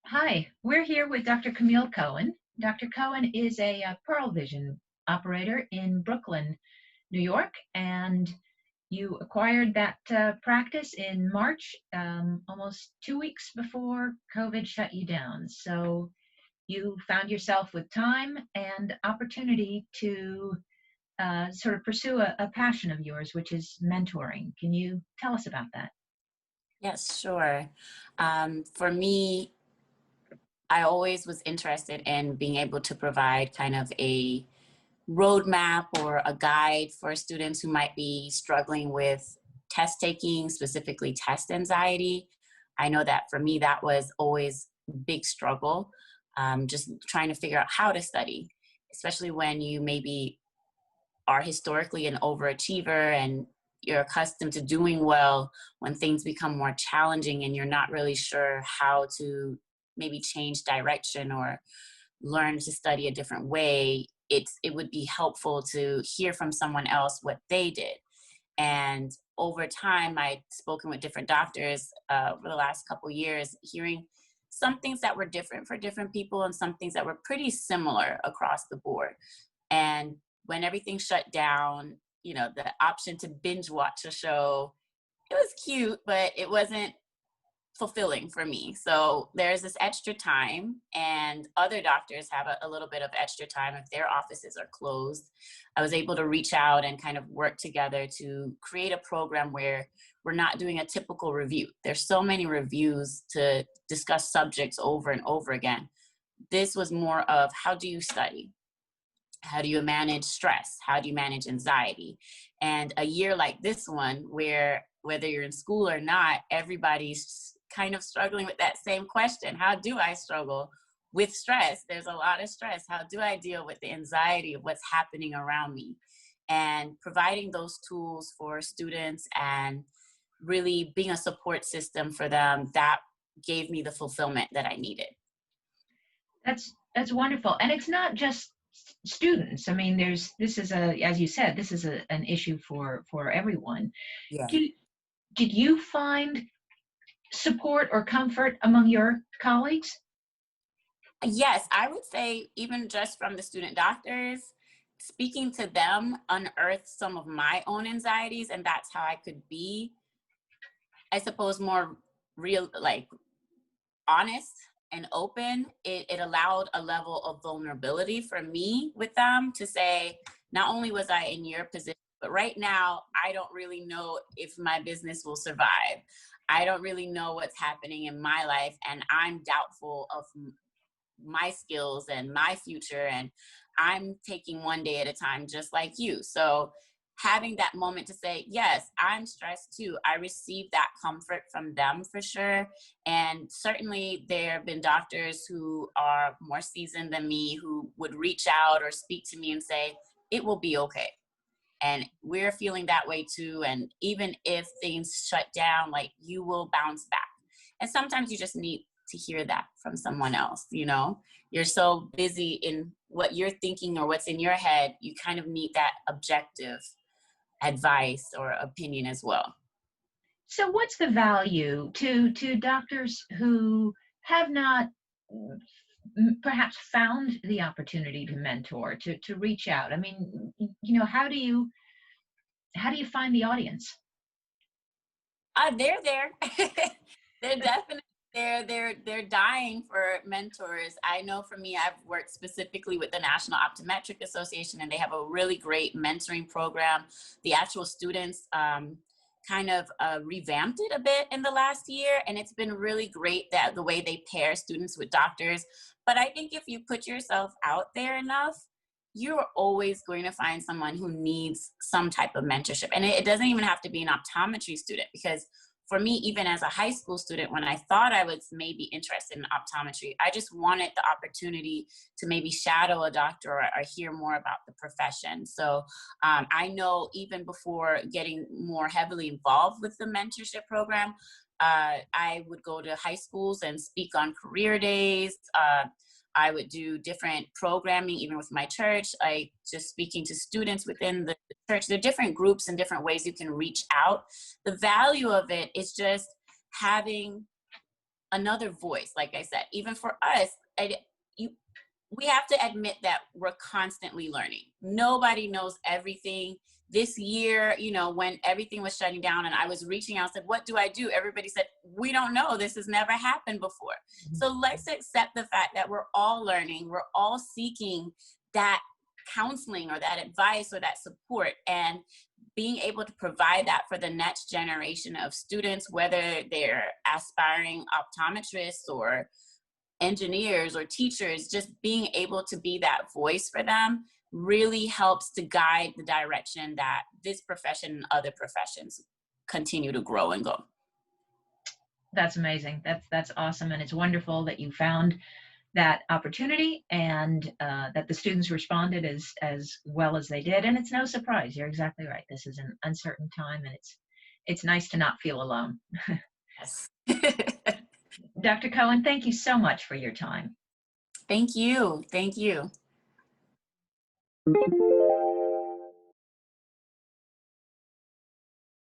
Hi, we're here with Dr. Camille Cohen. Dr. Cohen is a Pearl Vision operator in Brooklyn, New York, and you acquired that practice in March, almost 2 weeks before COVID shut you down. So you found yourself with time and opportunity to sort of pursue a passion of yours, which is mentoring. Can you tell us about that? Yes, sure. For me, I always was interested in being able to provide kind of a roadmap or a guide for students who might be struggling with test taking, specifically test anxiety. I know that for me, that was always a big struggle, just trying to figure out how to study, especially when you maybe are historically an overachiever and you're accustomed to doing well. When things become more challenging and you're not really sure how to maybe change direction or learn to study a different way, it would be helpful to hear from someone else what they did. And over time, I'd spoken with different doctors over the last couple years, hearing some things that were different for different people and some things that were pretty similar across the board. And when everything shut down, the option to binge watch a show, it was cute, but it wasn't fulfilling for me. So there's this extra time, and other doctors have a little bit of extra time if their offices are closed. I was able to reach out and kind of work together to create a program where we're not doing a typical review. There's so many reviews to discuss subjects over and over again. This was more of, how do you study? How do you manage stress? How do you manage anxiety? And a year like this one, where whether you're in school or not, everybody's kind of struggling with that same question. How do I struggle with stress? There's a lot of stress. How do I deal with the anxiety of what's happening around me? And providing those tools for students and really being a support system for them, that gave me the fulfillment that I needed. That's wonderful. And it's not just students. I mean, this is as you said, this is an issue for everyone. Yeah. Did you find support or comfort among your colleagues? Yes, I would say even just from the student doctors, speaking to them unearthed some of my own anxieties, and that's how I could be, I suppose, more real, like honest and open. It allowed a level of vulnerability for me with them to say, not only was I in your position, but right now I don't really know if my business will survive. I don't really know what's happening in my life, and I'm doubtful of my skills and my future, and I'm taking one day at a time, just like you. So having that moment to say, yes, I'm stressed too. I received that comfort from them for sure. And certainly there have been doctors who are more seasoned than me who would reach out or speak to me and say, it will be okay. And we're feeling that way too. And even if things shut down, like, you will bounce back. And sometimes you just need to hear that from someone else. You're so busy in what you're thinking or what's in your head, you kind of need that objective advice or opinion as well. So what's the value to doctors who have not perhaps found the opportunity to mentor, to reach out? I mean, how do you find the audience? They're there. They're definitely there. They're dying for mentors. I know for me, I've worked specifically with the National Optometric Association, and they have a really great mentoring program. The actual students kind of revamped it a bit in the last year, and it's been really great that the way they pair students with doctors. But I think if you put yourself out there enough, you're always going to find someone who needs some type of mentorship. And it doesn't even have to be an optometry student, because for me, even as a high school student, when I thought I was maybe interested in optometry, I just wanted the opportunity to maybe shadow a doctor or hear more about the profession. So I know even before getting more heavily involved with the mentorship program, I would go to high schools and speak on career days. I would do different programming, even with my church, like just speaking to students within the church. There are different groups and different ways you can reach out. The value of it is just having another voice. Like I said, even for us, we have to admit that we're constantly learning. Nobody knows everything. This year, you know, when everything was shutting down and I was reaching out, said, what do I do? Everybody said, we don't know. This has never happened before. So let's accept the fact that we're all learning. We're all seeking that counseling or that advice or that support, and being able to provide that for the next generation of students, whether they're aspiring optometrists or engineers or teachers, just being able to be that voice for them really helps to guide the direction that this profession and other professions continue to grow and go. That's amazing. That's awesome. And it's wonderful that you found that opportunity, and that the students responded as well as they did. And it's no surprise. You're exactly right. This is an uncertain time, and it's nice to not feel alone. Yes. Dr. Cohen, thank you so much for your time. Thank you. Thank you.